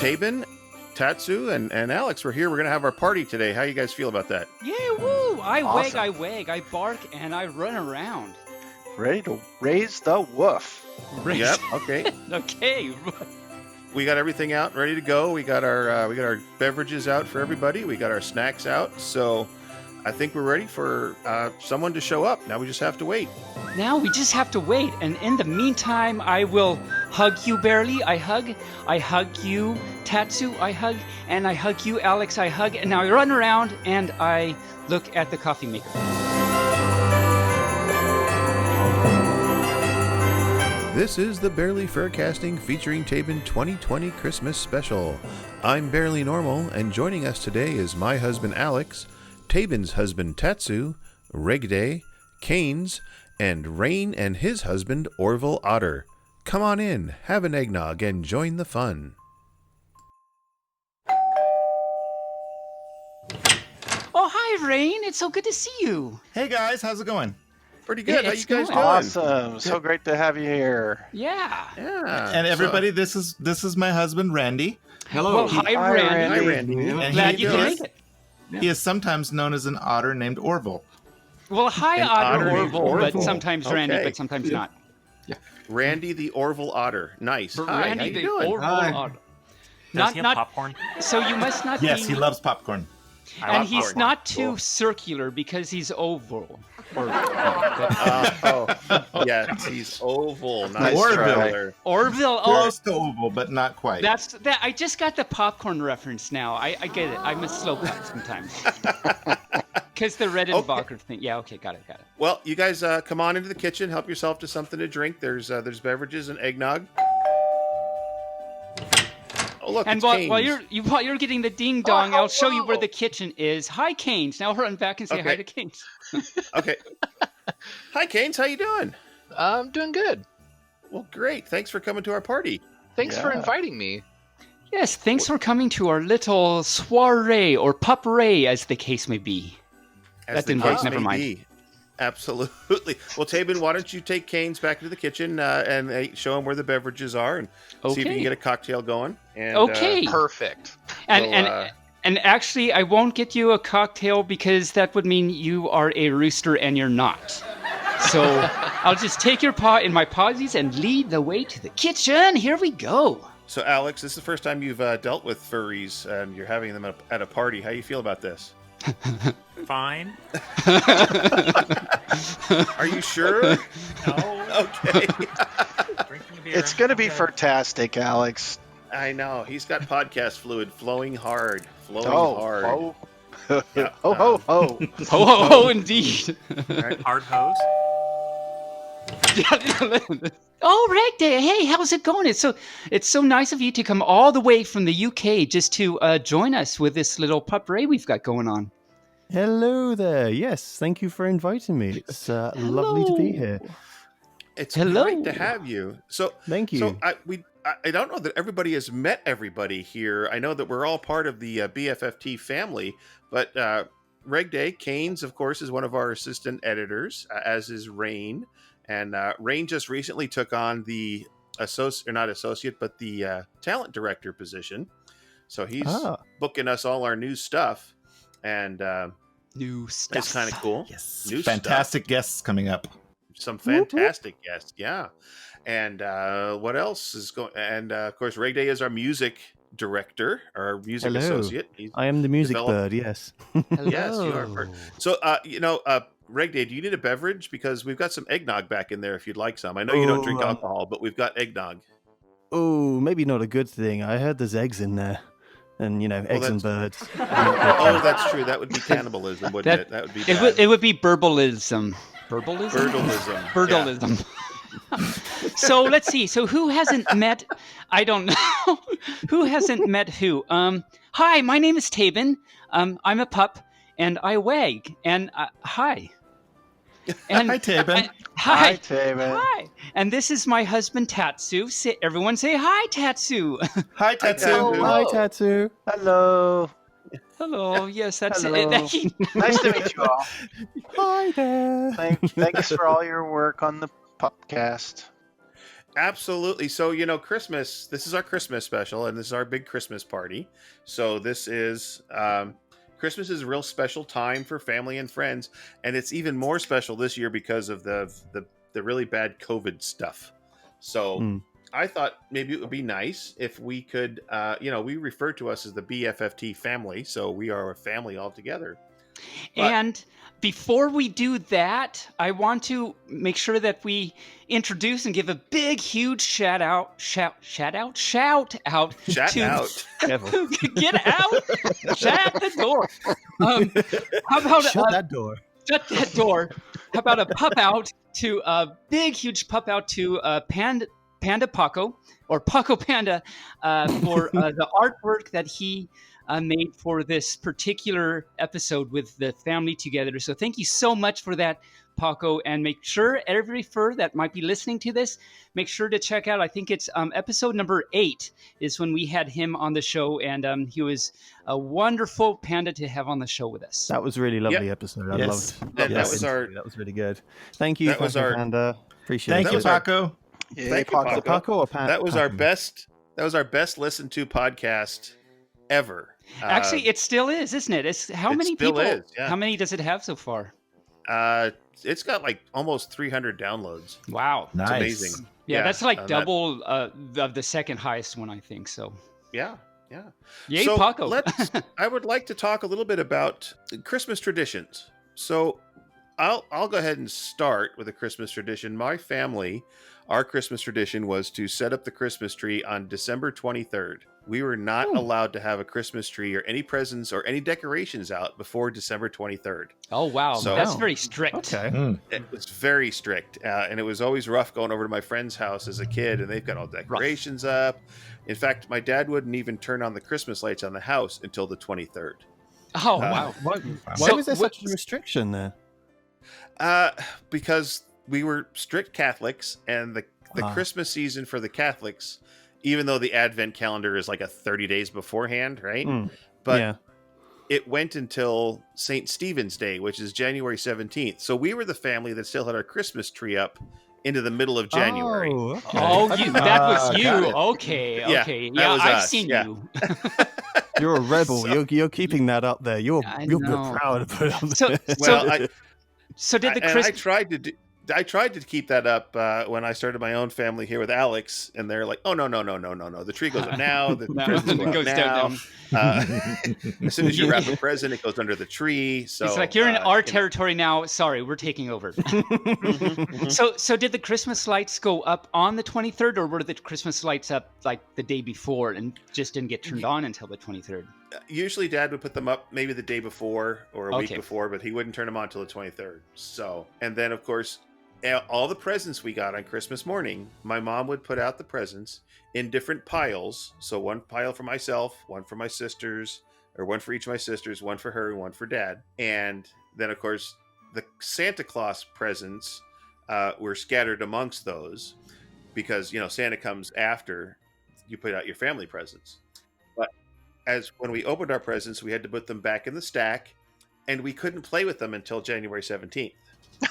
Taebyn, Tatsu, and Alex, we're here. We're going to have our party today. How you guys feel about that? Yeah, woo! I Awesome. wag, I bark, and I run around. Ready to raise the woof. Yep. Okay. Okay. We got everything out, ready to go. We got our beverages out for everybody. We got our snacks out. So I think we're ready for someone to show up. Now we just have to wait. Now we just have to wait, and in the meantime, I will hug you, Barely. I hug you, Tatsu. I hug, and I hug you, Alex. I hug, and now I run around and I look at the coffee maker. This is the Barely Furcasting featuring Taebyn 2020 Christmas Special. I'm Barely Normal, and joining us today is my husband Alex, Taebyn's husband Tatsu, Regdeh, Canes, and Rain and his husband Orville Otter. Come on in, have an eggnog, and join the fun. Oh, hi, Rain. It's so good to see you. Hey guys, how's it going? Pretty good. How It's you guys going. doing? Awesome. So great to have you here. Yeah. Yeah. And everybody, this is my husband Randy. Hello. Well, hi, Hi, Randy. Hi, Randy. And Glad he you could is, make it. he is sometimes known as an otter named Orville. Well, hi, An Otter otter named Orville, but Orville. sometimes Randy, Okay. but sometimes not. Randy the Orville Otter. Nice. Hi, Randy, how you the doing? Orville Hi. Otter. Does he have popcorn? So you must not Yes, be. he loves popcorn. And he's popcorn. not too Cool. circular because he's oval. Or, Yes, he's oval. Nice Orville. traveler. Orville. Oh, Close to oval, but not quite. that's that. I just got the popcorn reference now. I get it. I'm a slow cut sometimes. Because the Redenbacher thing. Yeah. Okay. Got it. Well, you guys come on into the kitchen. Help yourself to something to drink. There's beverages and eggnog. Oh, look, And it's while Canes. you're getting the ding dong, I'll show you where the kitchen is. Hi, Canes. Now run back and say hi Okay. to Canes. Okay. Hi, Canes. How you doing? I'm doing good. Well, great. Thanks for coming to our party. Thanks for Yeah. inviting me. Yes. Thanks for coming to our little soiree or pupperay, as the case may be. As That the didn't work. case Never may mind. be. Absolutely. Well, Taebyn, why don't you take Canes back into the kitchen and show him where the beverages are and see if you Okay. can get a cocktail going. And, Okay. Perfect. And So, and actually, I won't get you a cocktail because that would mean you are a rooster and you're not. So I'll just take your paw in my pawsies and lead the way to the kitchen. Here we go. So, Alex, this is the first time you've dealt with furries and you're having them at a party. How you feel about this? Fine. Are you sure? No. Okay. Drinking beer. It's going to be Okay. fantastic, Alex. I know. He's got podcast fluid flowing hard. Flowing Oh, hard. ho. Yeah, Ho, ho, ho. Ho, ho, ho, indeed. Hard hose. Oh, Regdeh, hey, how's it going? It's so nice of you to come all the way from the UK just to join us with this little pupperay we've got going on. Hello there. Yes, thank you for inviting me. It's lovely to be here. It's Hello. great to have you. So, Thank you. So I don't know that everybody has met everybody here. I know that we're all part of the BFFT family, but Regdeh Canes, of course, is one of our assistant editors, as is Rain. And Rain just recently took on the the talent director position. So he's booking us all our new stuff, and New stuff. it's kind of cool. Yes. New Fantastic guests coming up. Some fantastic guests, yeah. And what else is going? And of course, Regdeh is our music director, our music Hello. associate. He's I am the music developed- bird, yes. Yes, you are. So, Regdeh, do you need a beverage? Because we've got some eggnog back in there if you'd like some. I know you don't drink Oh, alcohol, but we've got eggnog. Oh, maybe not a good thing. I heard there's eggs in there. And, eggs and birds. Oh, that's true. That would be cannibalism, wouldn't it? That would be bad. It would be burbalism. Burbalism? Birdalism. Birdalism. So let's see. So who hasn't met? I don't know. Who hasn't met who? Hi, my name is Taebyn. I'm a pup, and I wag. And hi. And Hi, Taebyn. Hi. Hi, Taebyn. Hi. And this is my husband Tatsu. Everyone say hi, Tatsu. Hi, Tatsu. Tatsu. Hi, Tattoo. Hello. Hello. Yes, that's Hello. it. Nice to meet you all. Hi there. Thanks for all your work on the podcast. Absolutely. So, Christmas, this is our Christmas special, and this is our big Christmas party. So this is Christmas is a real special time for family and friends, and it's even more special this year because of the really bad COVID stuff. So I thought maybe it would be nice if we could, we refer to us as the BFFT family, so we are a family all together. And before we do that, I want to make sure that we introduce and give a big, huge shout out to Shout out. get out, shut the door. How about Shut that door. Shut that door. How about a pup out to a big, huge pup out to Panda Paco or Paco Panda for the artwork that he made for this particular episode with the family together. So thank you so much for that, Paco. And make sure every fur that might be listening to this, make sure to check out, I think it's episode number 8 is when we had him on the show. And he was a wonderful panda to have on the show with us. That was a really lovely episode. I loved that was that was really good. Thank you, that was our Panda. Appreciate Thank it. you, Paco. Yeah, Thank you, Paco. Paco or Panda? That was our best. That was our best listened to podcast ever. Actually, it still is, isn't it? It's how it many still people? is, yeah. How many does it have so far? It's got like almost 300 downloads. Wow. Nice. It's amazing. Yeah, that's like that- double of the second highest one, I think. So, Yeah. yay, So Paco. I would like to talk a little bit about Christmas traditions. So I'll go ahead and start with a Christmas tradition. My family, our Christmas tradition was to set up the Christmas tree on December 23rd. We were not allowed to have a Christmas tree or any presents or any decorations out before December 23rd. Oh, wow. So- That's very strict. Okay. It was very strict, and it was always rough going over to my friend's house as a kid, and they've got all decorations up. In fact, my dad wouldn't even turn on the Christmas lights on the house until the 23rd. Oh, wow. Why So was there what- such a restriction there? Because we were strict Catholics, and the Christmas season for the Catholics, even though the Advent calendar is like a 30 days beforehand, right? But yeah. it went until St. Stephen's Day, which is January 17th. So we were the family that still had our Christmas tree up into the middle of January. Oh, okay. Oh, that was you. got it. Okay. Yeah, Okay. that Yeah, was I've us, seen yeah. you. You're a rebel. You're keeping that up there. You're I you're know. proud to put it on So, there. Well, so did the I Christmas? I tried to keep that up when I started my own family here with Alex, and they're like, "Oh no! The tree goes up now. The No, presents it go up goes now. down. As soon as you wrap a present, it goes under the tree." So It's like you're in our territory now. Sorry, we're taking over. So did the Christmas lights go up on the 23rd, or were the Christmas lights up like the day before and just didn't get turned on until the 23rd? Usually, Dad would put them up maybe the day before or a week Okay. before, but he wouldn't turn them on until the 23rd. So, and then of course, all the presents we got on Christmas morning, my mom would put out the presents in different piles. So one pile for myself, one for my sisters, or one for each of my sisters, one for her, and one for Dad. And then, of course, the Santa Claus presents were scattered amongst those because, Santa comes after you put out your family presents. But as when we opened our presents, we had to put them back in the stack, and we couldn't play with them until January 17th.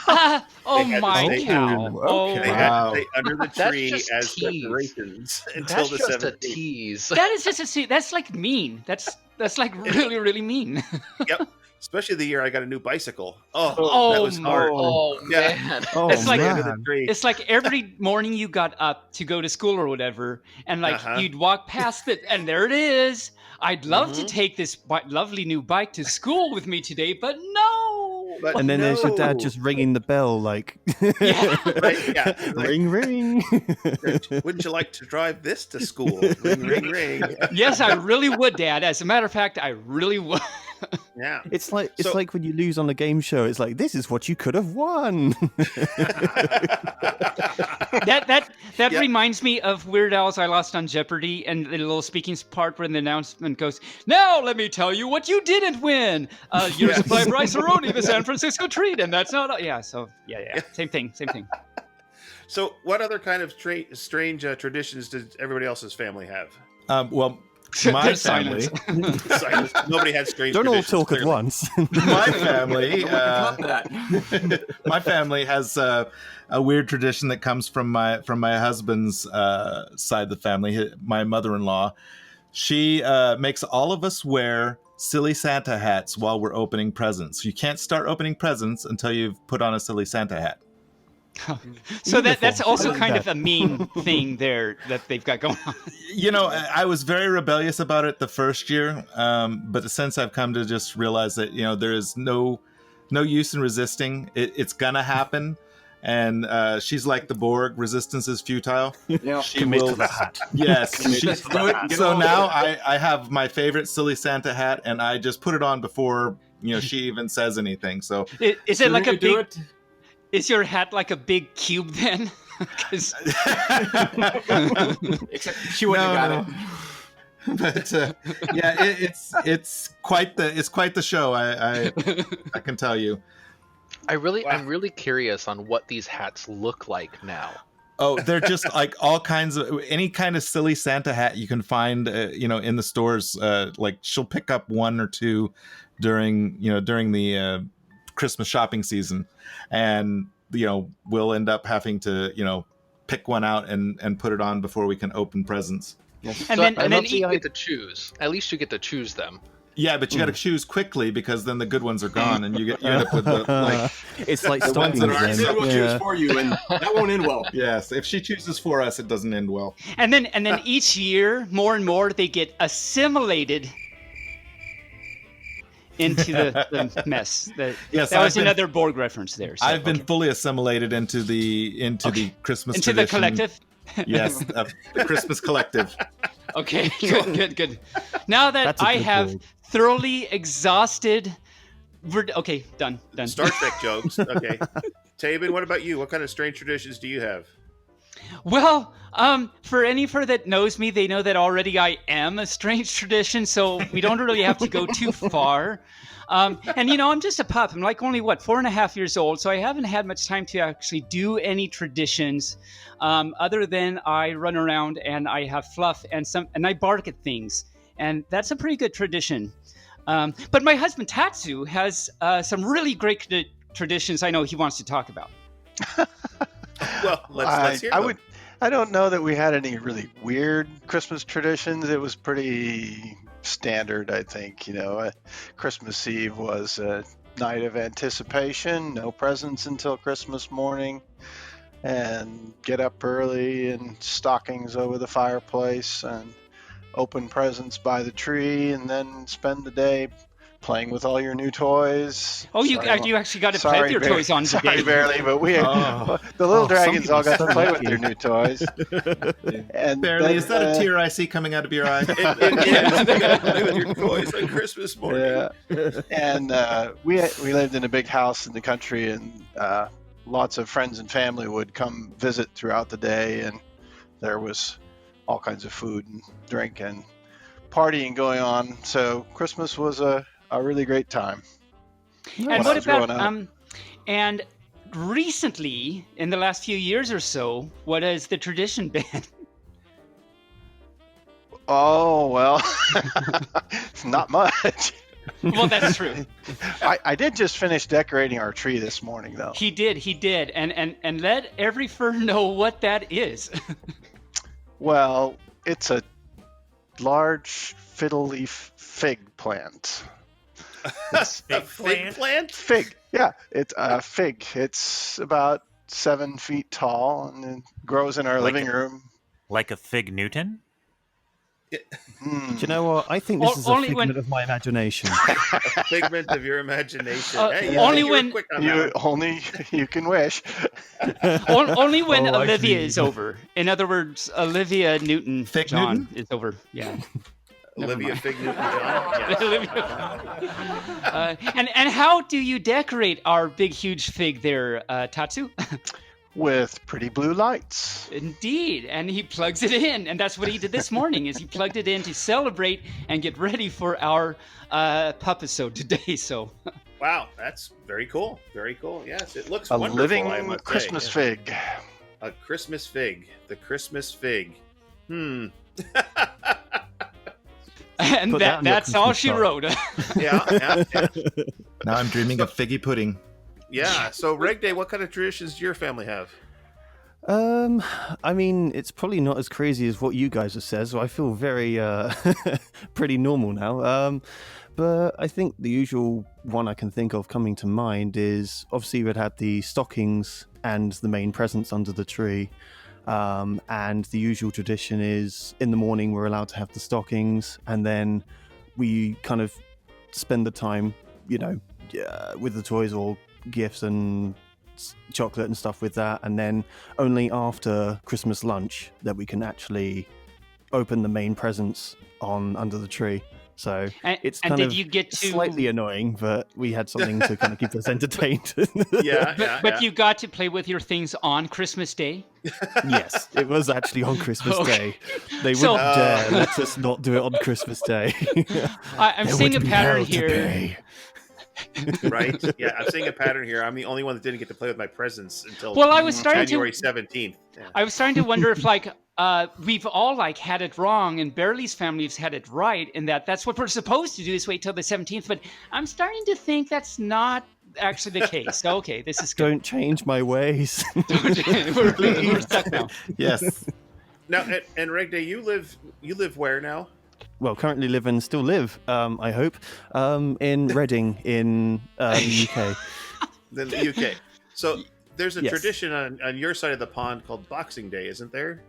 Oh They had to my stay cow! under- Oh, They wow. had Wow. to stay under the That's tree just as tease. decorations until That's the just 17th. a tease. That is just that's like mean. That's like really really mean. Yep. Especially the year I got a new bicycle. Oh, Oh, that was hard. Oh Yeah. man. Oh, It's like- Under the man. tree. It's like every morning you got up to go to school or whatever, and like Uh-huh. you'd walk past it, and there it is. I'd love to Mhm. take this lovely new bike to school with me today, but no. But And then there's your dad no. just ringing the bell, like, Yeah. Right, yeah, right. ring, ring. Wouldn't you like to drive this to school? Ring, ring, ring. Yes, I really would, Dad. As a matter of fact, I really would. Yeah. It's like So- when you lose on a game show. It's like, this is what you could have won. That Yeah. reminds me of Weird Al's "I Lost on Jeopardy" and the little speaking part where the announcement goes, "Now let me tell you what you didn't win. Your Yes. supply of rice-a-roni, the San Francisco treat, and that's not." Yeah. So yeah. Same thing. So, what other kind of strange traditions does everybody else's family have? Well, My There's family, silence. Nobody had strange Don't all traditions, talk at clearly. once. my family, Got that. my family has a weird tradition that comes from my husband's side of the family. My mother-in-law, she makes all of us wear silly Santa hats while we're opening presents. You can't start opening presents until you've put on a silly Santa hat. So that's Uniform. also I like kind that. of a mean thing there that they've got going on. You know, I was very rebellious about it the first year, but since I've come to just realize that, you know, there is no use in resisting. It's gonna happen, and she's like the Borg. Resistance is futile. Yeah. She Commit will. to the hat. Yes. Just do it. Get So on now with it. I have my favorite silly Santa hat, and I just put it on before, you know, she even says anything. So Is it like a Sooner you do big? it, Is your hat like a big cube then? 'Cause- except she wouldn't have got it. But yeah, it's quite the show. I can tell you. I'm really curious on what these hats look like now. Oh, they're just like all kinds of any kind of silly Santa hat you can find, you know, in the stores. Like she'll pick up one or two during the Christmas shopping season, and you know we'll end up having to pick one out and put it on before we can open presents. and then At least eat- you get to choose. At least you get to choose them. Yeah, but you got to choose quickly because then the good ones are gone, and you end up with the like. It's like The ones stockings that aren't then. Sid will Yeah. choose for you, and that won't end well. Yes, if she chooses for us, it doesn't end well. and then each year, more and more, they get assimilated into the mess. Yes, that was I've been- another Borg reference there. So, I've been okay. fully assimilated into the Christmas into the tradition. collective. Yes, the Christmas collective. Okay, good. Now that That's a I good have Borg. thoroughly exhausted, okay, done. Star Trek jokes. Okay. Taebyn, what about you? What kind of strange traditions do you have? Well, for any that knows me, they know that already I am a strange tradition, so we don't really have to go too far. And I'm just a pup. I'm like only 4.5 years old, so I haven't had much time to actually do any traditions, other than I run around and I have fluff and I bark at things, and that's a pretty good tradition. But my husband Tatsu has some really great traditions. I know he wants to talk about. Well, let's hear them. I don't know that we had any really weird Christmas traditions. It was pretty standard, I think. Christmas Eve was a night of anticipation, no presents until Christmas morning, and get up early and stockings over the fireplace and open presents by the tree, and then spend the day playing with all your new toys. Oh, you actually got to play with your toys on today. Sorry, barely, but we Oh. the little Oh, dragons all got some to play with lucky. their new toys. And Barely, then, is that a tear I see coming out of your eye? Yeah, you gotta play with your toys on Christmas morning. Yeah, and we lived in a big house in the country, and lots of friends and family would come visit throughout the day, and there was all kinds of food and drink and partying going on. So Christmas was a really great time. And when I what was about growing up. and recently, in the last few years or so, what has the tradition been? Oh well, not much. Well, that's true. I did just finish decorating our tree this morning, though. He did, and let every fern know what that is. Well, it's a large fiddle leaf fig plant. It's A fig plant? fig. Yeah, it's a fig. It's about 7 feet tall and it grows in our Like living a- room. Like a fig Newton? Hmm. Do you know what? I think this is a Only figment when- of my imagination. A figment of your imagination. Hey, only you were when- quick on that one. Only you can wish. Only when Oh, Olivia actually- is over. In other words, Olivia Newton Fig John Newton? is over. Yeah. Never Olivia mind. Fig Newton John. Olivia. And how do you decorate our big huge fig there, Tatsu? With pretty blue lights. Indeed, and he plugs it in, and that's what he did this morning. Is he plugged it in to celebrate and get ready for our pupisode today? So, Wow, that's very cool. Very cool. Yes, it looks A wonderful. living I must say. Christmas fig. A Christmas fig. The Christmas fig. And Put that on your that's all Christmas she card. wrote. Yeah. Now I'm dreaming of figgy pudding. Yeah. So, Regdeh, what kind of traditions do your family have? I mean, it's probably not as crazy as what you guys have said, so I feel very, pretty normal now. But I think the usual one I can think of coming to mind is obviously we'd have the stockings and the main presents under the tree. And the usual tradition is in the morning we're allowed to have the stockings, and then we kind of spend the time, with the toys or gifts and chocolate and stuff with that, and then only after Christmas lunch that we can actually open the main presents under the tree. So it's kind did of you get to slightly annoying, but we had something to kind of keep us entertained. But you got to play with your things on Christmas Day? Yes, it was actually on Christmas Okay. Day. They So- wouldn't dare let us not do it on Christmas Day. I'm There seeing a would be pattern hell to here. pay. Right? Yeah, I'm seeing a pattern here. I'm the only one that didn't get to play with my presents until Well, I was starting January to 17th. Yeah. I was starting to wonder if we've all had it wrong, and Barely's family's had it right, and that's what we're supposed to do is wait till the 17th. But I'm starting to think that's not actually the case. So, okay, this is good. Don't change my ways. we're stuck now. Yes. Now, and Regdeh, you live where now? Well, currently still live, I hope, in Reading in the UK. The UK. So there's a Yes. tradition on your side of the pond called Boxing Day, isn't there?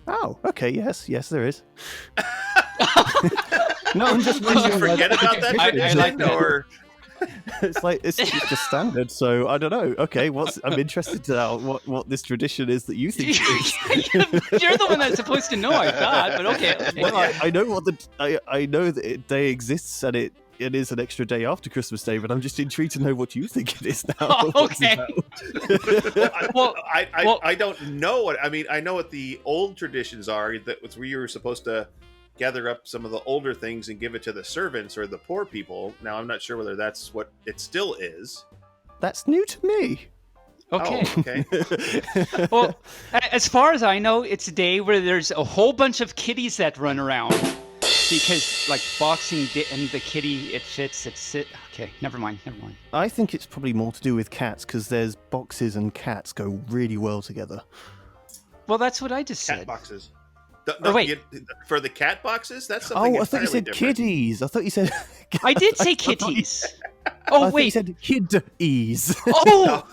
Oh, okay, yes, there is. No, I'm just Did you forget about that I tradition? like that. Or it's just standard. So I don't know. Okay, I'm interested to know what this tradition is that you think it is. You're the one that's supposed to know, I thought, but okay. Well, I know I know that day exists and it is an extra day after Christmas Day, but I'm just intrigued to know what you think it is now. Oh, What's it okay. about? Well, I don't know what. I mean, I know what the old traditions are. That was where you were supposed to gather up some of the older things and give it to the servants or the poor people. Now, I'm not sure whether that's what it still is. That's new to me. okay. Oh, okay. Well, as far as I know, it's a day where there's a whole bunch of kitties that run around. Because, Boxing Day and the kitty, it fits, okay, never mind. I think it's probably more to do with cats because there's boxes and cats go really well together. Well, that's what I just Cat said. boxes. Oh, wait. For the cat boxes, that's something. Oh, I thought you said different. kiddies. I thought you said. I did say I thought you- kitties. I Oh, thought you wait. said kid-ease. Oh!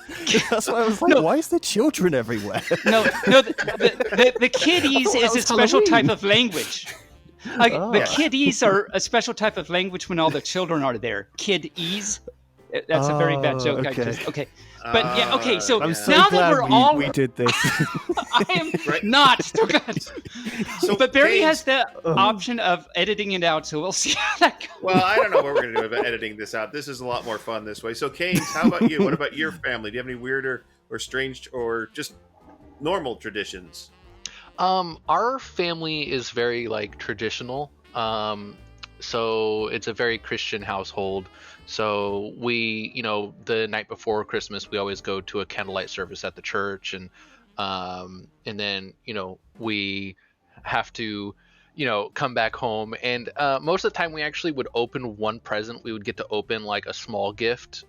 That's why I was like, No. why is there children everywhere? No, the kiddies I thought is that a was special Halloween. type of language. Oh. The kiddies are a special type of language when all the children are there. Kid-ease. That's a very bad joke. okay. Okay. But yeah, okay, so I'm so now glad that we're all... we did this. I am Right. not. So good. So, But Barry James- has the option of editing it out, so we'll see how that goes. Well, I don't know what we're going to do about editing this out. This is a lot more fun this way. So, Keynes, how about you? What about your family? Do you have any weird or strange or just normal traditions? Our family is very traditional. So it's a very Christian household. So we, the night before Christmas, we always go to a candlelight service at the church, and then we have to come back home, and most of the time we actually would open one present. We would get to open a small gift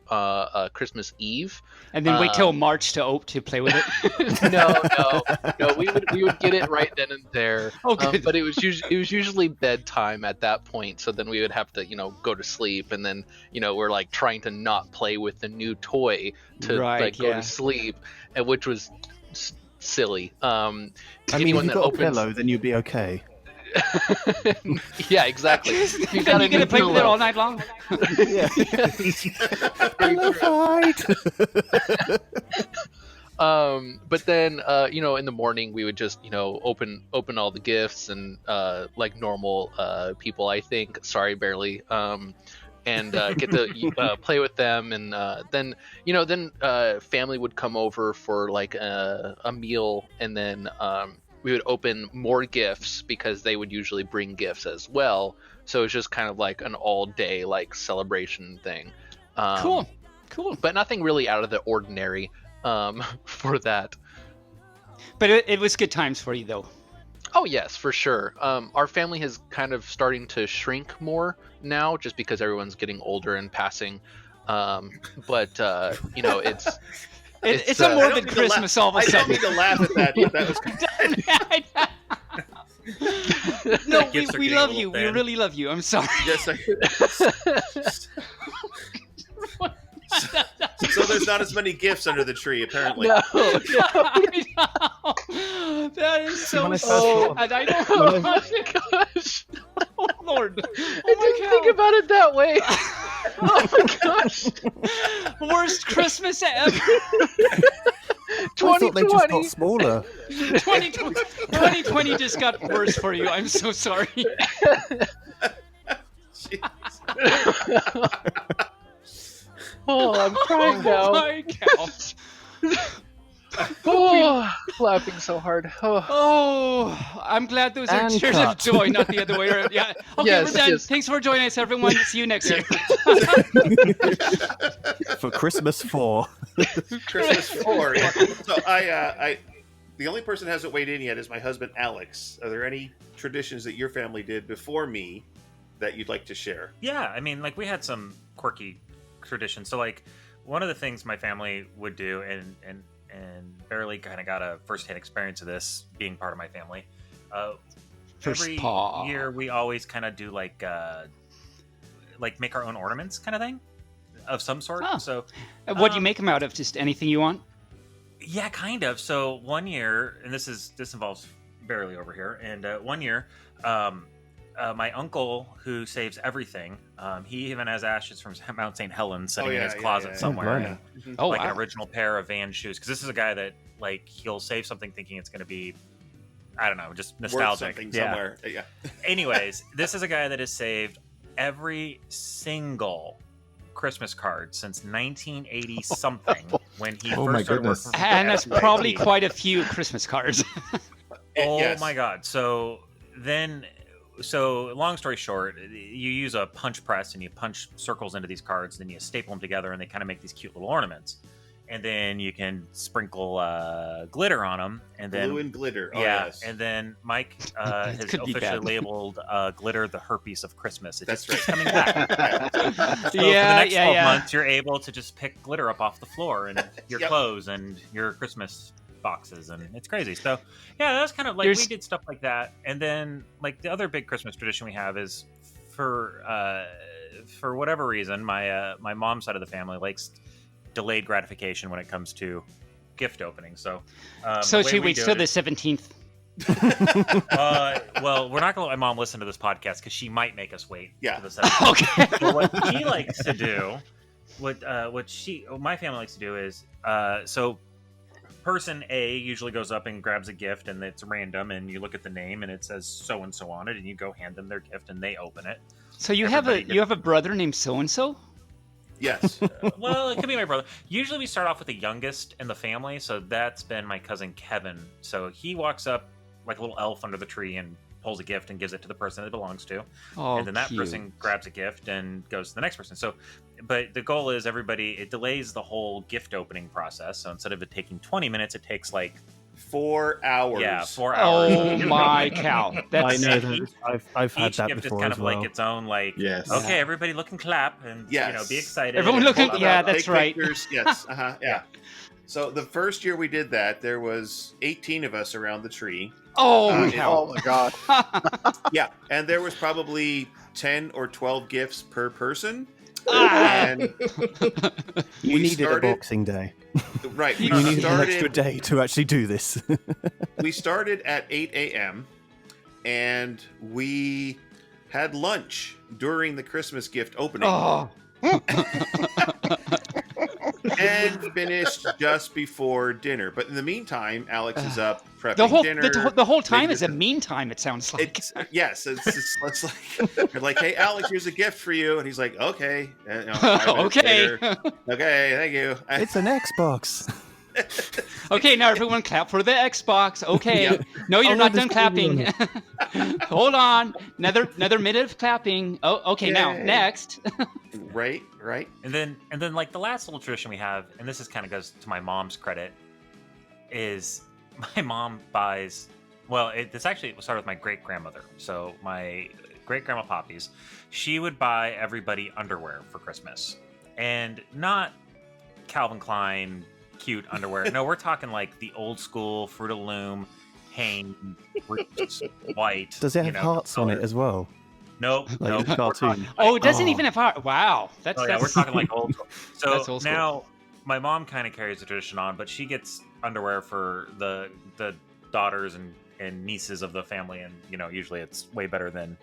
Christmas Eve, And then wait till March to play with it. no, we would get it right then and there. Oh, good. But it was usually bedtime at that point, so then we would have to go to sleep, and then we're trying to not play with the new toy to Right, go yeah. to sleep, and which was silly. I mean, if anyone you that got opens- a pillow, then you'd be okay. Yeah, exactly. If you got Then a you're new gonna play with it pillow. all night long. Yeah. Pillow fight. But then in the morning we would just open all the gifts and like normal people, I think. Sorry, barely. And get to play with them, and then family would come over for a meal, and then we would open more gifts because they would usually bring gifts as well. So it's just kind of like an all day celebration thing. Cool. But nothing really out of the ordinary for that. But it was good times for you though. Oh yes, for sure. Our family has kind of starting to shrink more now, just because everyone's getting older and passing. But you know, It's a I don't morbid mean to Christmas laugh- all of a I don't sudden. mean to laugh at that, but that was No, The gifts are we getting a love little you. We thin. really love you. I'm sorry. just so there's not as many gifts under the tree, apparently. no. I know. That is so When I sad. first I don't Oh know. my gosh! Oh, Lord. I Oh, didn't my think God. about it that way. Oh my gosh! Worst Christmas ever. I thought they just got 2020. smaller. 2020 just got worse for you. I'm so sorry. Oh, I'm crying Oh now. my gosh. Oh, laughing so hard. Oh. Oh, I'm glad those are And tears of cut. joy, not the other way around. Yeah. Okay, Yes, we're done. yes. Thanks for joining us, everyone. See you next year. For Christmas 4. Christmas 4. Yeah. So the only person who hasn't weighed in yet is my husband, Alex. Are there any traditions that your family did before me that you'd like to share? Yeah, I mean, like we had some quirky traditions. So like one of the things my family would do, and barely kind of got a first-hand experience of this being part of my family. First Every paw. year we always kind of do like make our own ornaments kind of thing of some sort. Oh. So What do you make them out of? Just anything you want? yeah, kind of. So one year, and this involves barely over here. And one year, my uncle who saves everything, he even has ashes from Mount St. Helens sitting in his closet somewhere. Oh, and, blimey. Oh, like wow. an original pair of Vans shoes, because this is a guy that like he'll save something thinking it's going to be, I don't know, just Worth nostalgic. something Yeah. somewhere. Yeah. Anyways, this is a guy that has saved every single Christmas card since 1980 something when he Oh my first started goodness. working for And that's BFFT. probably quite a few Christmas cards. Oh Yes. my god. So long story short, you use a punch press and you punch circles into these cards, then you staple them together and they kind of make these cute little ornaments. And then you can sprinkle glitter on them, and then Blue and glitter. Oh, yeah, yes. and then Mike has could be officially bad. labeled glitter the herpes of Christmas. It's That's just right. keeps coming back. So for the Yeah, next yeah, 12 yeah. months, you're able to just pick glitter up off the floor and your Yep. clothes and your Christmas boxes, and it's crazy. So yeah, that's kind of like There's- we did stuff like that. And then like the other big Christmas tradition we have is for whatever reason, my mom's side of the family likes delayed gratification when it comes to gift opening. So So the way she we waits do till it the is- 17th. well, we're not gonna let my mom listen to this podcast because she might make us wait. Yeah. To the 17th. Okay. But what she likes to do, what my family likes to do is, so person A usually goes up and grabs a gift, and it's random, and you look at the name, and it says so and so on it, and you go hand them their gift, and they open it. So you Everybody have a brother named so and so? Yes. Well, it could be my brother. Usually we start off with the youngest in the family, so that's been my cousin Kevin. So he walks up like a little elf under the tree and pulls a gift and gives it to the person it belongs to. Oh, And then that cute. person grabs a gift and goes to the next person. So, but the goal is it delays the whole gift opening process. So instead of it taking 20 minutes, it takes like 4 hours. 4 hours. Oh my cow! I That's know that. I've had Each that gift is before kind as of well. like its own like. Yes. Okay, everybody look and clap and Yes. be excited. Everyone and look and- blah, blah, yeah, blah. that's Take right. pictures. Yes. Yeah. So the first year we did that, there was 18 of us around the tree. oh Uh, cow! Oh my god. Yeah, and there was probably 10 or 12 gifts per person. Ah! And You we needed started- a Boxing Day. right, You we needed an extra started, day to actually do this. we started at 8 a.m. and we had lunch during the Christmas gift opening Oh, and finished just before dinner. But in the meantime, Alex is up prepping the whole dinner. the whole time making is a the- meantime. It sounds like. It's yes, it's like they're like, hey, Alex, here's a gift for you, and he's like, okay, 5 minutes Okay. later, okay, thank you. It's an Xbox. Okay, now everyone clap for the Xbox. Okay. Yeah. No, you're Oh, not there's done TV on clapping. Hold on. Another minute of clapping. Oh, okay. Now Yay. next. Right. And then like the last little tradition we have, and this is kind of goes to my mom's credit, is my mom buys This actually started with my great grandmother. So my great grandma Poppy's, she would buy everybody underwear for Christmas, and not Calvin Klein cute underwear. No, we're talking like the old school Fruit of the Loom, Hanes, white. Does it have hearts on it as well? Nope. Like the cartoon. Oh, it doesn't even have heart. Wow. That's we're talking like old school. So That's old school. now my mom kind of carries the tradition on, but she gets underwear for the daughters and nieces of the family, and usually it's way better than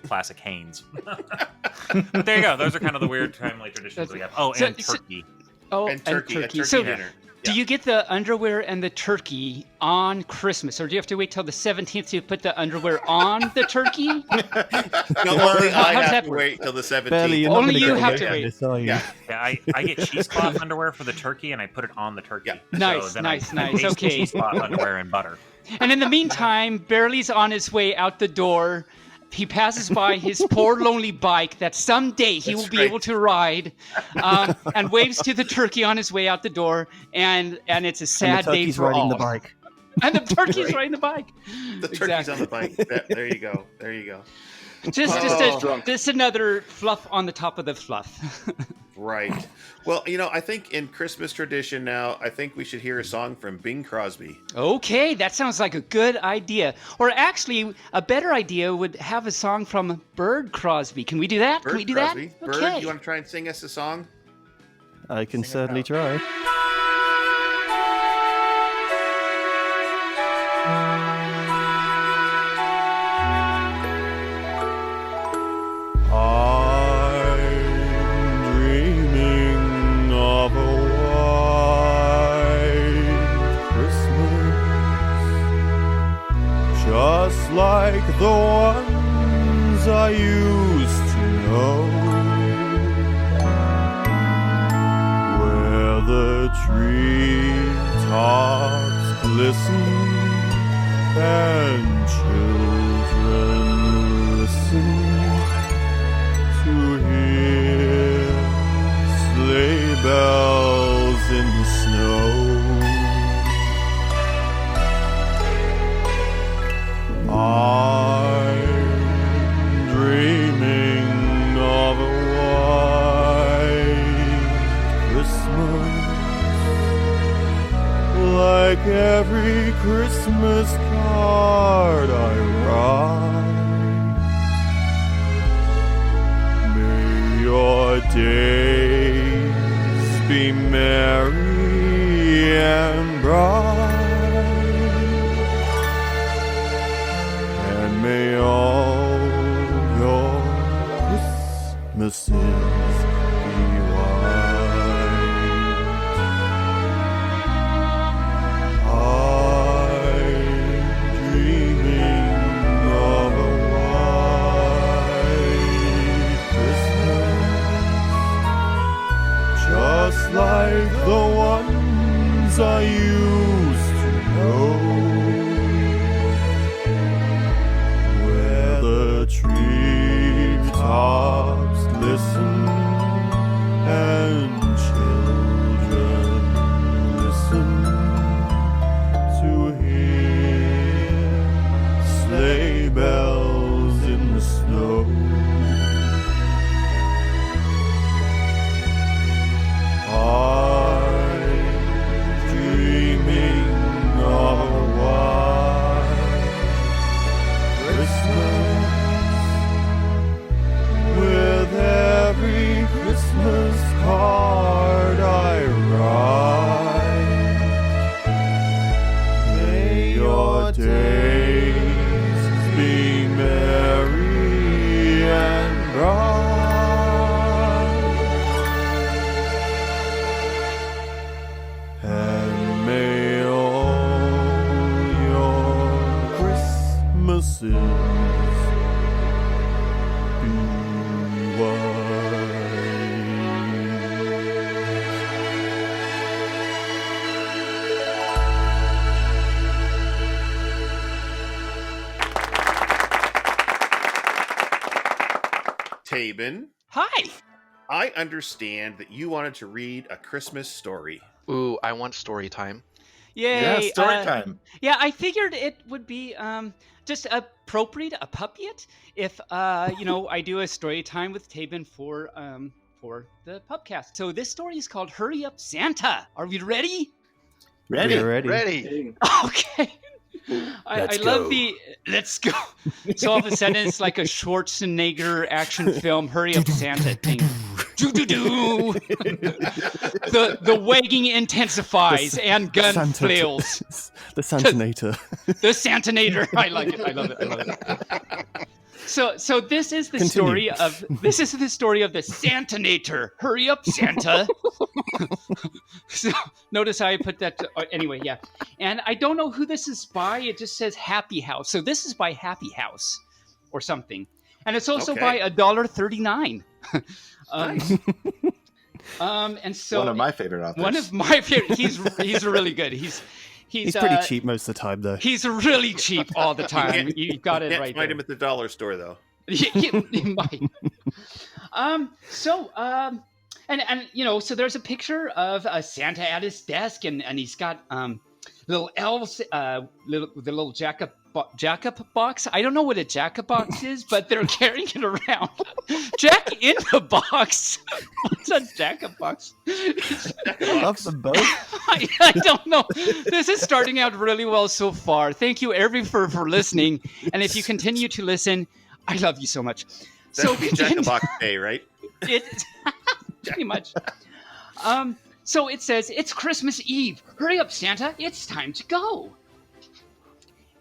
classic Hanes. But there you go. Those are kind of the weird family traditions we have. Oh, and turkey. And turkey. A turkey So, dinner. do you get the underwear and the turkey on Christmas, or do you have to wait till the 17th to put the underwear on the turkey? No, only I How does have that to work? wait till the 17th. Barely, you're not Only gonna you get have away to from wait. this, are you? Yeah. Yeah, I get cheesecloth underwear for the turkey, and I put it on the turkey. Yeah. Nice, then nice. I paste the Okay. cheesecloth underwear and butter. And in the meantime, Barely's on his way out the door. He passes by his poor lonely bike that someday he That's will be right. able to ride, and waves to the turkey on his way out the door. And it's a And sad the day turkey's for riding all. the bike. And the turkey's Right. riding the bike. The turkey's Exactly. on the bike. There you go. There you go. Just another fluff on the top of the fluff. Right. Well, I think in Christmas tradition now, I think we should hear a song from Bing Crosby. Okay, that sounds like a good idea. Or actually, a better idea would have a song from Bird Crosby. Can we do that? Bird Can we do Crosby. that? Bird, Okay. you want to try and sing us a song? I can Sing it certainly out. try. I'm dreaming of a white Christmas, just like the ones I used to know, where the treetops glisten and children listen to hear sleigh bells in the snow. I'm dreaming of a white Christmas, like every Christmas card I write. May your days be merry and bright, and may all your Christmases be white. I'm dreaming of a white Christmas, just like the ones I used to know, where the treetops glisten and children listen to hear sleigh bells in the snow. I'm dreaming of a white Christmas, with every Christmas card I write. May your days be merry and bright, and may all your Christmases be white. Taebyn, Hi. I understand that you wanted to read a Christmas story. Ooh, I want story time. Yay! Yeah, story time. Yeah, I figured it would be just appropriate, if I do a story time with Taebyn for the pubcast. So this story is called "Hurry Up, Santa." Are we ready? Ready. We're ready. Ready. Okay. I Let's love go. the "let's go." So all of a sudden it's like a Schwarzenegger action film. Hurry up, Santa thing. Do. The wagging intensifies and gun Santa- flails. The Santanator. The Santanator. I like it. I love it. So this is the Continue. story of the Santanator. Hurry up, Santa. So notice how I put that. Anyway, yeah. And I don't know who this is by. It just says Happy House. So this is by Happy House or something. And it's also Okay. by $1.39. Nice. And so One of my favorite authors. one of my favorite. He's really good. He's pretty cheap most of the time, though. He's really cheap all the time. You got it Can't right find there. him at the dollar store though. You might. So there's a picture of Santa at his desk, and he's got little elves, the little jack-up box. I don't know what a jack-up box is, but they're carrying it around. Jack in the box. What's a jack-up box? I love them both. I don't know. This is starting out really well so far. Thank you, everyone, for listening. And if you continue to listen, I love you so much. That's So Jack the Box Day, right? It's pretty much. So it says, "It's Christmas Eve. Hurry up, Santa. It's time to go."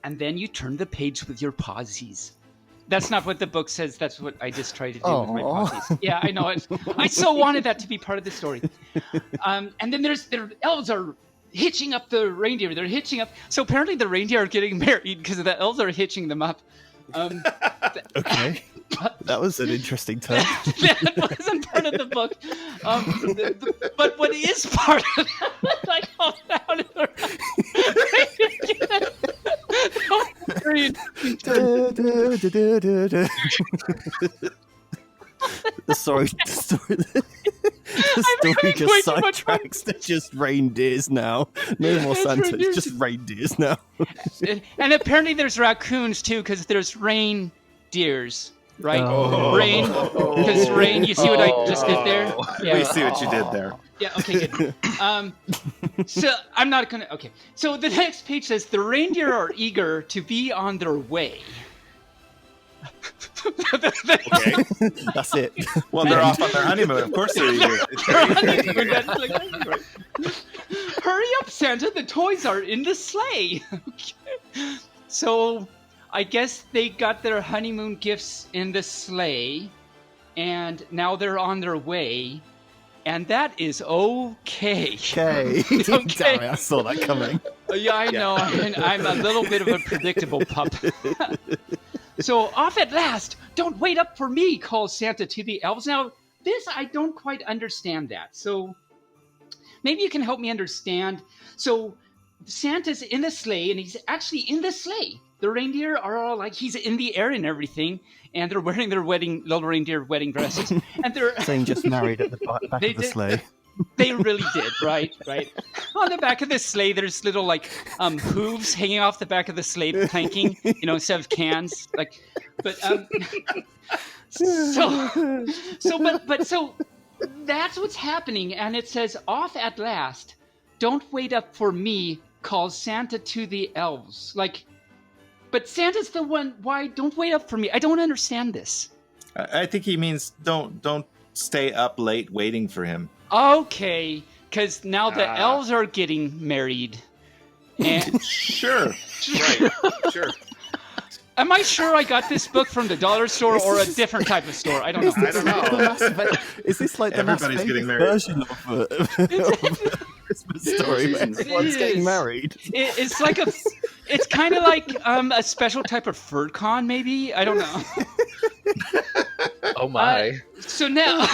And then you turn the page with your pawsies. That's not what the book says. That's what I just tried to do with my Aw. pawsies. Yeah, I know it. I so wanted that to be part of the story. And then their elves are hitching up the reindeer. They're hitching up. So apparently the reindeer are getting married because the elves are hitching them up. Okay. That was an interesting turn. That wasn't part of the book. But what is part of it, I called out of the Sorry, the story having just way too much fun. sidetracks. They're just reindeers now. No more It's Santa. reindeers. It's just reindeers now. And apparently there's raccoons too, because there's reindeers, right? Oh. Rain, because rain. You see what I just did there? We see what you did there. Yeah, okay, good. So I'm not gonna. Okay, so the next page says the reindeer are eager to be on their way. Okay. That's it. Well, they're off on their honeymoon. Of course they're eager. Hurry up, Santa! The toys are in the sleigh. Okay. So, I guess they got their honeymoon gifts in the sleigh, and now they're on their way. And that is okay. Okay. Okay. Damn it, I saw that coming. Yeah, I know. I'm a little bit of a predictable pup. So, off at last! Don't wait up for me, calls Santa to the elves. Now, this, I don't quite understand that. So, maybe you can help me understand. So, Santa's in the sleigh, and he's actually in the sleigh. The reindeer are all like, he's in the air and everything, and they're wearing their little reindeer wedding dresses. And they're... Saying just married at the back They of the did- sleigh. They really did, right? On the back of the sleigh, there's little like hooves hanging off the back of the sleigh, planking, instead of cans. But that's what's happening, and it says, "Off at last. Don't wait up for me," calls Santa to the elves. But Santa's the one. Why don't wait up for me? I don't understand this. I think he means don't stay up late waiting for him. Okay, because now the elves are getting married. And Sure. Right. Sure. am I sure I got this book from the dollar store or a different type of store? I don't know. I don't know. Is this like the Las Everybody's Vegas getting married. version of a Christmas story where everyone's It getting is. married? It's like it's kind of like a special type of FurCon, maybe. I don't know. Oh my. So now,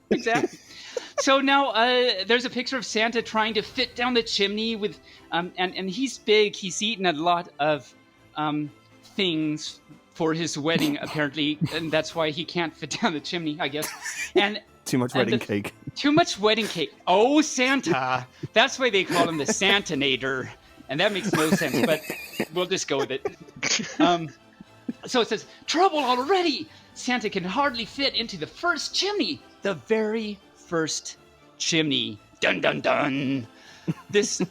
exactly. So now there's a picture of Santa trying to fit down the chimney with, and he's big. He's eaten a lot of things for his wedding, apparently, and that's why he can't fit down the chimney, I guess. And Too much And wedding the- cake. Too much wedding cake. Oh, Santa. That's why they call him the Santanator. And that makes no sense, but we'll just go with it. So it says, trouble already. Santa can hardly fit into the first chimney. The very first chimney. Dun, dun, dun. This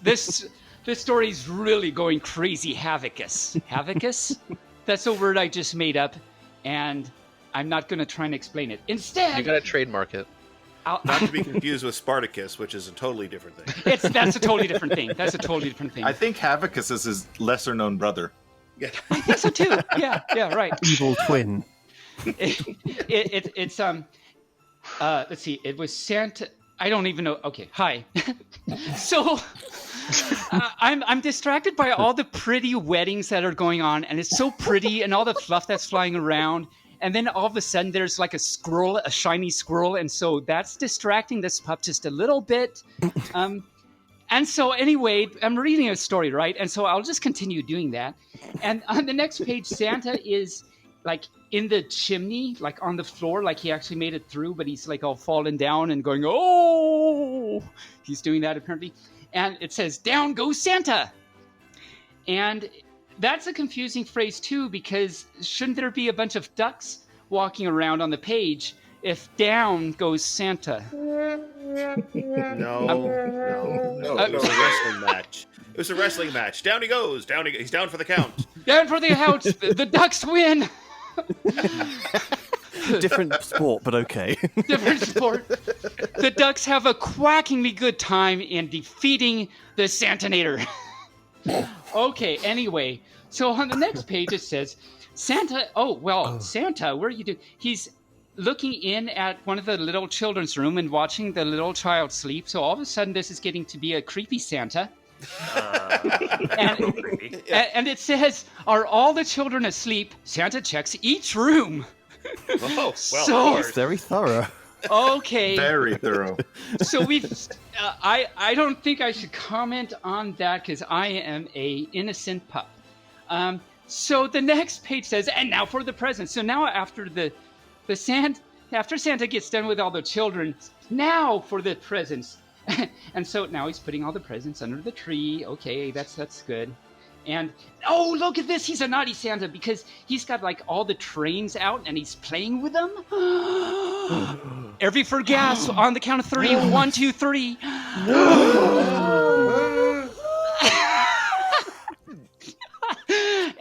story's really going crazy havocus. Havocus? That's a word I just made up, and I'm not going to try and explain it. Instead... You gotta trademark it. Not to be confused with Spartacus, which is a totally different thing. That's a totally different thing. That's a totally different thing. I think Havocus is his lesser-known brother. Yeah. I think so too. Yeah, right. Evil twin. It's let's see. It was Santa. I don't even know. Okay, hi. So I'm distracted by all the pretty weddings that are going on, and it's so pretty, and all the fluff that's flying around. And then all of a sudden, there's like a squirrel, a shiny squirrel, and so that's distracting this pup just a little bit. And so anyway, I'm reading a story, right? And so I'll just continue doing that. And on the next page, Santa is like in the chimney, like on the floor, like he actually made it through, but he's like all fallen down and going, oh! He's doing that apparently. And it says, down goes Santa! And that's a confusing phrase too, because shouldn't there be a bunch of ducks walking around on the page if down goes Santa? No. It was a wrestling match. It was a wrestling match. Down he goes. He's down for the count. Down for the count. The ducks win. Different sport, but okay. Different sport. The ducks have a quackingly good time in defeating the Santanator. Okay, anyway. So on the next page it says, Santa, Santa, where are you doing? He's looking in at one of the little children's room and watching the little child sleep. So all of a sudden this is getting to be a creepy Santa. And it says, are all the children asleep? Santa checks each room. Oh, well, so It's very thorough. Okay. Very thorough. So we've. I don't think I should comment on that because I am a innocent pup. So the next page says, and now for the presents. So now after after Santa gets done with all the children, now for the presents. And so now he's putting all the presents under the tree. Okay, that's good. And oh, look at this! He's a naughty Santa because he's got like all the trains out and he's playing with them. Every for gas on the count of 3. 1, 2, 3.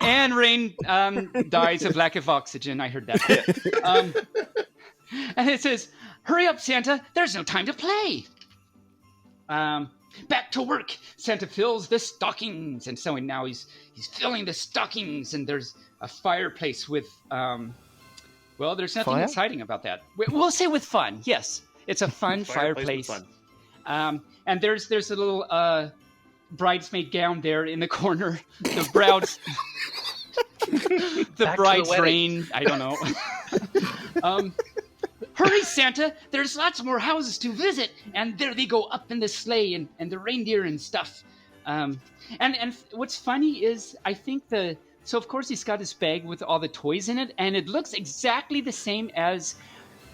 And Rain dies of lack of oxygen. I heard that. And it says, "Hurry up, Santa! There's no time to play." Back to work. Santa fills the stockings, and so now he's filling the stockings, and there's a fireplace with there's nothing Fire? exciting about that. We'll say with fun. Yes, it's a fun fireplace. With fun. And there's a little bridesmaid gown there in the corner. The bride's Back to bride's the reign. I don't know. Hurry, Santa! There's lots more houses to visit, and there they go up in the sleigh and the reindeer and stuff. And what's funny is I think so of course he's got his bag with all the toys in it, and it looks exactly the same as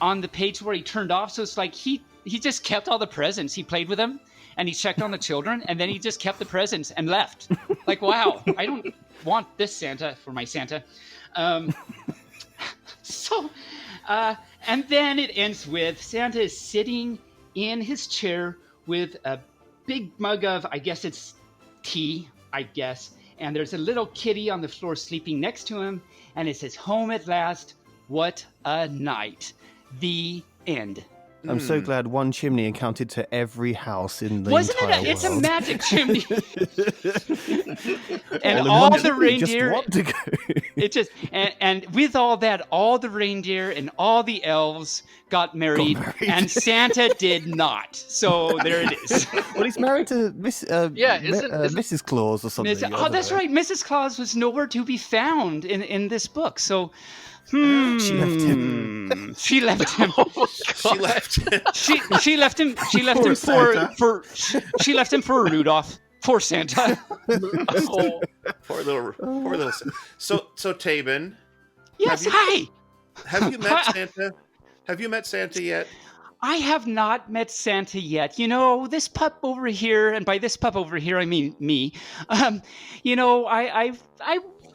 on the page where he turned off. So it's like he just kept all the presents. He played with them, and he checked on the children, and then he just kept the presents and left. Like, wow, I don't want this Santa for my Santa. And then it ends with Santa is sitting in his chair with a big mug of, I guess it's tea, and there's a little kitty on the floor sleeping next to him, and it says, home at last, what a night. The end. I'm so glad one chimney accounted to every house in the Wasn't entire it? It's a world. magic chimney. And All in all one the chimney, just reindeer. one to go. It just and with all that, all the reindeer and all the elves got married, and Santa did not. So there it is. Well, he's married to Mrs. Claus or something. Oh, that's right. Mrs. Claus was nowhere to be found in this book. So. She left him. She left him. She left. She left him. She left him she left him for Rudolph. Poor Santa. Poor little. So Taebyn. Yes. Hi. Have you met Santa? Have you met Santa yet? I have not met Santa yet. You know, this pup over here, and by this pup over here, I mean me. You know, I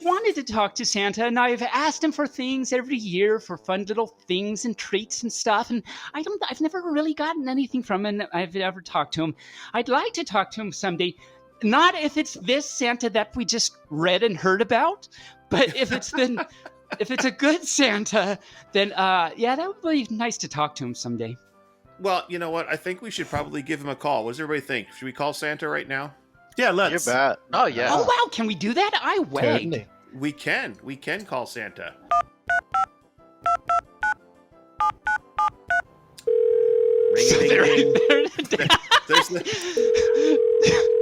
wanted to talk to Santa, and I've asked him for things every year, for fun little things and treats and stuff. And I've never really gotten anything from him. I've ever talked to him. I'd like to talk to him someday. Not if it's this Santa that we just read and heard about, but if it's a good Santa, then yeah, that would be nice to talk to him someday. Well, you know what? I think we should probably give him a call. What does everybody think? Should we call Santa right now? Yeah, You let's. bet. Oh yeah. Oh wow, can we do that? I wagged. Totally. We can. We can call Santa. There- there- There's the...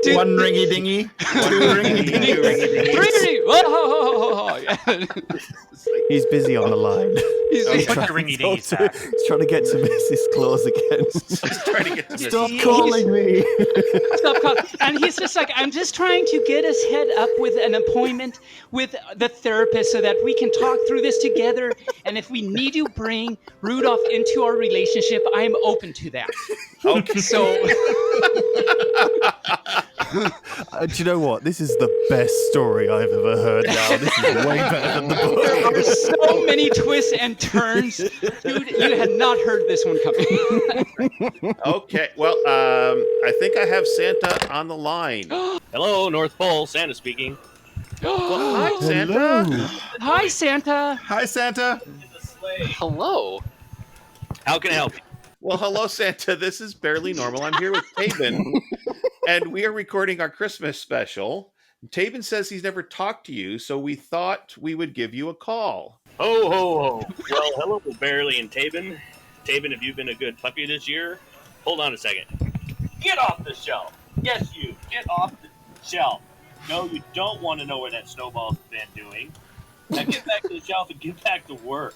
Dude, One ringy dingy. Two ringy dingy. three. Whoa, yeah. It's like, He's busy on the line. He's- Okay. Put your ringy dingy sack. He's trying to get to Mrs. Claus again. he's trying to get to Stop He's- calling me. Stop calling. And he's just like, I'm just trying to get us head up with an appointment with the therapist so that we can talk through this together. And if we need to bring Rudolph into our relationship, I'm open to that. Okay. So, Do you know what? This is the best story I've ever heard now. This is way better than the book. there are so many twists and turns. Dude, you had not heard this one coming. Okay. Well, I think I have Santa on the line. Hello, North Pole. Santa speaking. Well, hi, Santa. Hello. Hi, Santa. Hi, Santa. Hello. How can I help you? Well, hello, Santa. This is Barely Normal. I'm here with Taebyn, and we are recording our Christmas special. Taebyn says he's never talked to you, so we thought we would give you a call. Ho, ho, ho. Well, hello, Barely and Taebyn. Taebyn, have you been a good puppy this year? Hold on a second. Get off the shelf. Yes, you. Get off the shelf. No, you don't want to know where that snowball's been doing. Now get back to the shelf and get back to work.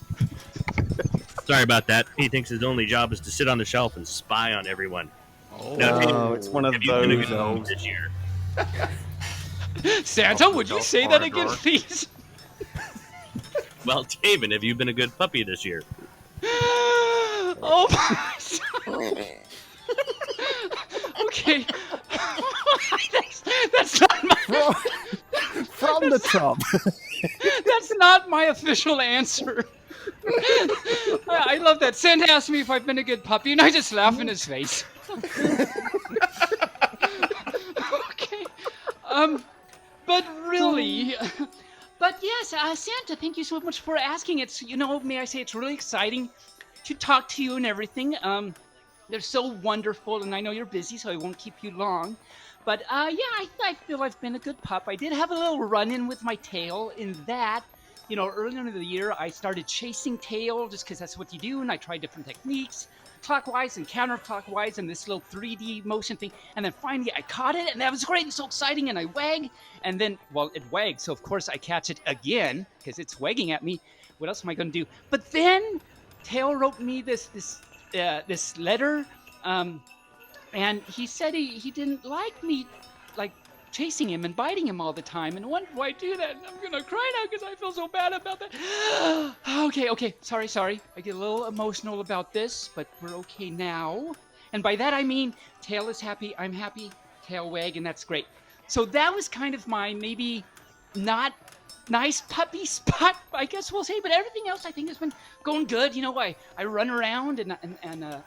Sorry about that. He thinks his only job is to sit on the shelf and spy on everyone. Now, Oh, it's one of have you been a those good puppy old. this year? Santa, would you say that again, please? Well, Taebyn, have you been a good puppy this year? Oh my. Okay. that's not my. From the top. That's not my official answer. I love that. Santa asked me if I've been a good puppy, and I just laugh in his face. Okay. But really, but yes, Santa, thank you so much for asking. It's, may I say, it's really exciting to talk to you and everything. They're so wonderful, and I know you're busy, so I won't keep you long. But yeah, I feel I've been a good pup. I did have a little run-in with my tail in that, earlier in the year, I started chasing tail just because that's what you do, and I tried different techniques, clockwise and counterclockwise, and this little 3D motion thing, and then finally I caught it, and that was great and so exciting, and I wag, and then, well, it wagged, so of course I catch it again, because it's wagging at me. What else am I going to do? But then, Tail wrote me this letter, and he said he didn't like me, like, chasing him and biting him all the time, and wondered why I do that. And I'm gonna cry now because I feel so bad about that. Okay, sorry. I get a little emotional about this, but we're okay now. And by that I mean Tail is happy, I'm happy, tail wag, and that's great. So that was kind of my maybe not nice puppy spot, I guess we'll say, but everything else I think has been going good. I run around and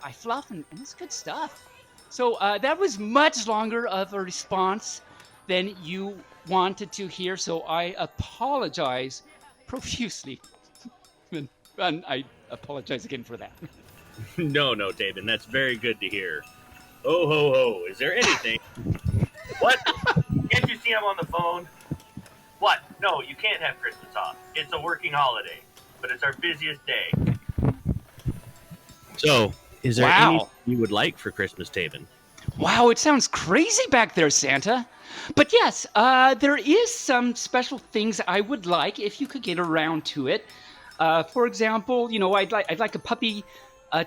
I fluff, and it's good stuff. So that was much longer of a response than you wanted to hear, so I apologize profusely. And I apologize again for that. No, Taebyn, that's very good to hear. Oh, ho, ho. Is there anything? What? Can't you see I'm on the phone? What? No, you can't have Christmas off. It's a working holiday, but it's our busiest day. So, is there anything you would like for Christmas, Taebyn? Wow, it sounds crazy back there, Santa. But yes, there is some special things I would like if you could get around to it. For example, I'd like a puppy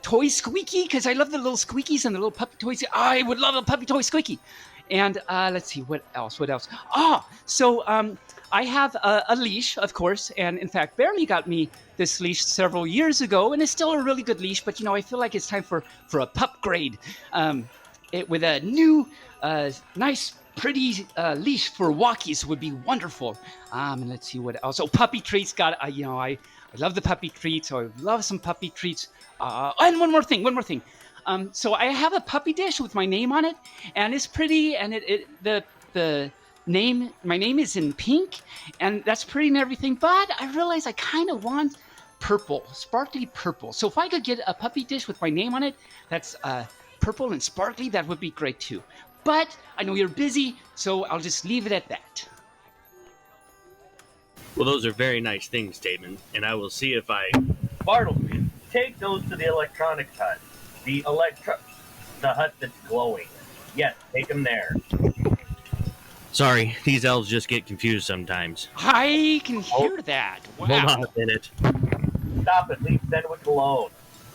toy squeaky, because I love the little squeakies and the little puppy toys. I would love a puppy toy squeaky. And let's see, what else? So I have a leash, of course, and in fact, Barely got me this leash several years ago, and it's still a really good leash. But I feel like it's time for a pup grade, with a new, nice, pretty leash for walkies would be wonderful. And let's see what else. Oh, puppy treats. I love the puppy treats. So I love some puppy treats. And one more thing. So I have a puppy dish with my name on it, and it's pretty, and the name, my name is in pink, and that's pretty and everything, but I realize I kind of want purple, sparkly purple. So if I could get a puppy dish with my name on it, that's purple and sparkly, that would be great too. But I know you're busy, so I'll just leave it at that. Well, those are very nice things, Taebyn, and I will see if I... Bartleby, take those to the electronics hut. The hut that's glowing. Yes, take them there. Sorry, these elves just get confused sometimes. I can hear that. Wow. Hold on a minute. Stop it, leave Fenwick alone.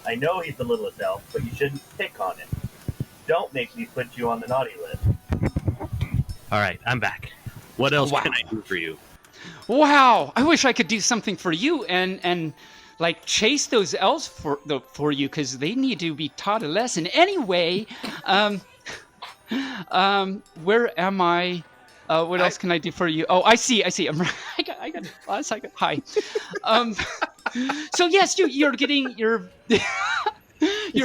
I know he's the littlest elf, but you shouldn't pick on him. Don't make me put you on the naughty list. All right, I'm back. What else can I do for you? Wow, I wish I could do something for you and like chase those elves for you, because they need to be taught a lesson. Anyway, where am I? What else can I do for you? Oh, I see. I got a second. Hi. So yes, you're you're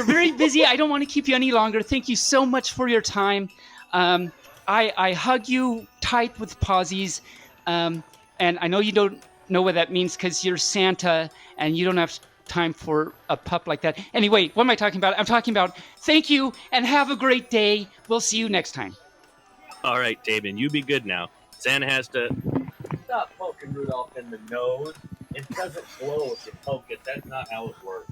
very busy. I don't want to keep you any longer. Thank you so much for your time. I hug you tight with Pawsies. And I know you don't know what that means because you're Santa and you don't have time for a pup like that. Anyway, what am I talking about? I'm talking about thank you and have a great day. We'll see you next time. All right, Taebyn, you be good now. Santa has to... Stop poking Rudolph in the nose. It doesn't glow if you poke it. That's not how it works.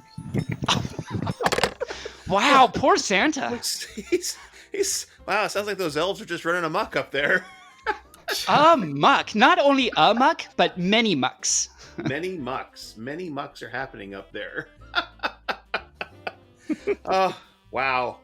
Wow, poor Santa. He's wow, it sounds like those elves are just running amok up there. Muck. Not only a muck, but many mucks. Many mucks are happening up there. Oh, wow.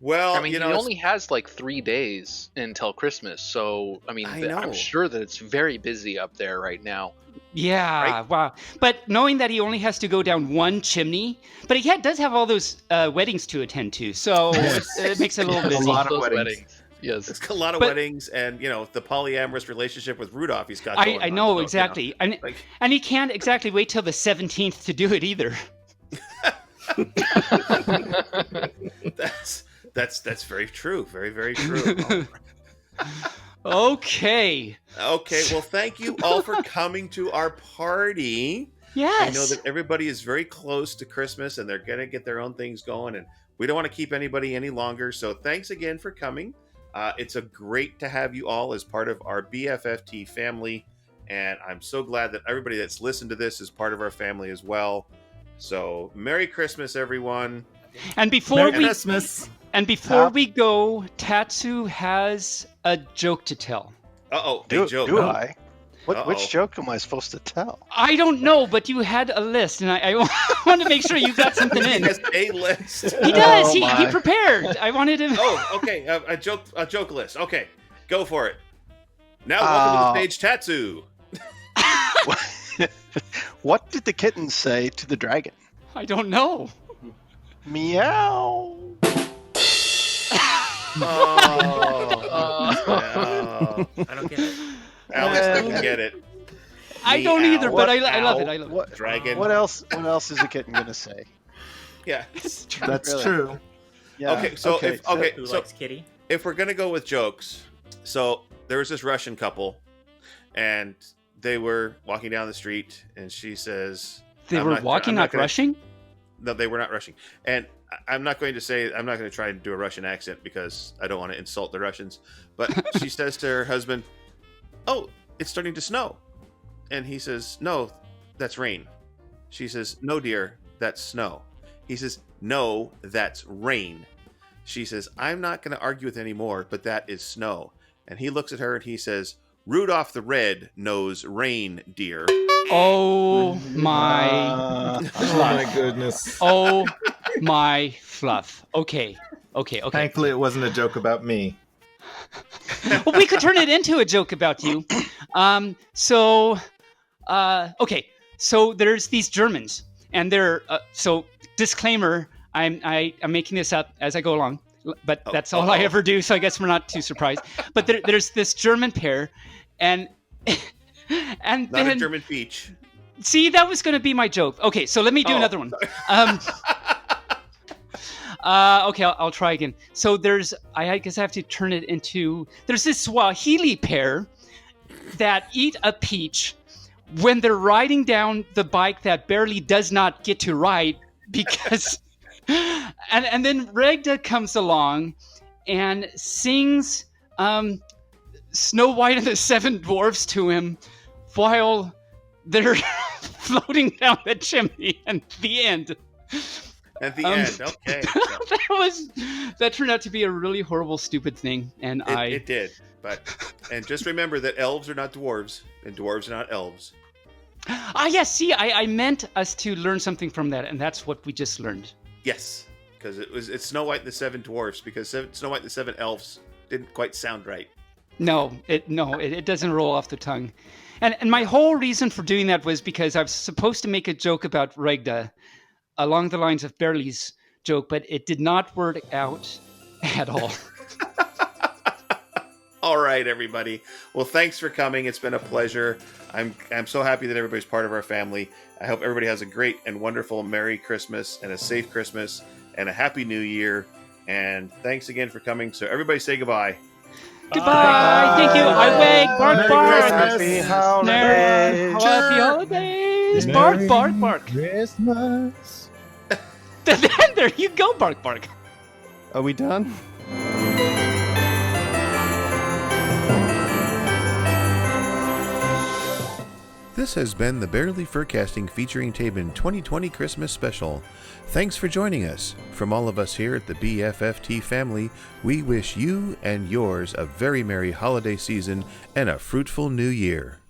Well, I mean, he only has like 3 days until Christmas, so I mean, I'm sure that it's very busy up there right now. Yeah, right? Wow. But knowing that he only has to go down one chimney, but he does have all those weddings to attend to, so it makes it a little busy. A lot of weddings. Yes, it's a lot of weddings, and the polyamorous relationship with Rudolph he's got going I know on, so, exactly, and he can't exactly wait till the 17th to do it either. That's very true. Very, very true. Okay. Well, thank you all for coming to our party. Yes. I know that everybody is very close to Christmas and they're going to get their own things going, and we don't want to keep anybody any longer. So thanks again for coming. It's great to have you all as part of our BFFT family. And I'm so glad that everybody that's listened to this is part of our family as well. So Merry Christmas, everyone. And before we go, Tatsu has a joke to tell. Do I? Which joke am I supposed to tell? I don't know, but you had a list, and I want to make sure you got something in. He has a list. He does. He prepared. I wanted him. Oh, okay. A joke list. Okay, go for it. Now, welcome to the stage, Tatsu. What did the kitten say to the dragon? I don't know. Meow. I don't get it. Alex doesn't get it. I don't either, but I love it. I love it. Dragon. What else is a kitten gonna say? Yeah, that's true. Yeah. Okay, so Who likes kitty? If we're gonna go with jokes, so there was this Russian couple, and they were walking down the street, and she says, "They were walking, not rushing." No, they were not rushing, and I'm not going to try and do a Russian accent because I don't want to insult the Russians. But she says to her husband, "Oh, it's starting to snow," and he says, "No, that's rain." She says, "No, dear, that's snow." He says, "No, that's rain." She says, "I'm not going to argue with anymore, but that is snow." And he looks at her and he says, "Rudolph the Red knows rain, dear." Oh my! Oh my goodness! Oh my fluff. Okay. Thankfully, it wasn't a joke about me. Well, we could turn it into a joke about you. Okay. So there's these Germans, and they're so disclaimer. I'm making this up as I go along, but that's all I ever do. So I guess we're not too surprised. But there's this German pair, and Not then a German peach. see, that was going to be my joke. Okay, so let me do another one. Okay, I'll try again. So I guess I have to turn it into, there's this Swahili pair that eat a peach when they're riding down the bike that barely does not get to ride because, and then Regdeh comes along and sings Snow White and the Seven Dwarfs to him while they're floating down the chimney. And the end. At the end, okay. That turned out to be a really horrible, stupid thing, and It did, and just remember that elves are not dwarves, and dwarves are not elves. Yes. See, I meant us to learn something from that, and that's what we just learned. Yes, because it's Snow White and the Seven Dwarfs, because Snow White and the Seven Elves didn't quite sound right. No, it doesn't roll off the tongue, and my whole reason for doing that was because I was supposed to make a joke about Regdeh, along the lines of Barely's joke, but it did not work out at all. All right, everybody. Well, thanks for coming. It's been a pleasure. I'm so happy that everybody's part of our family. I hope everybody has a great and wonderful Merry Christmas and a safe Christmas and a Happy New Year. And thanks again for coming. So everybody say goodbye. Goodbye. Thank you. I wag. Bark, bark. Happy holidays. Happy holidays. Bark, bark, bark. Christmas. There you go, bark, bark. Are we done? This has been the Barely Furcasting featuring Taebyn 2020 Christmas Special. Thanks for joining us. From all of us here at the BFFT family, we wish you and yours a very merry holiday season and a fruitful new year.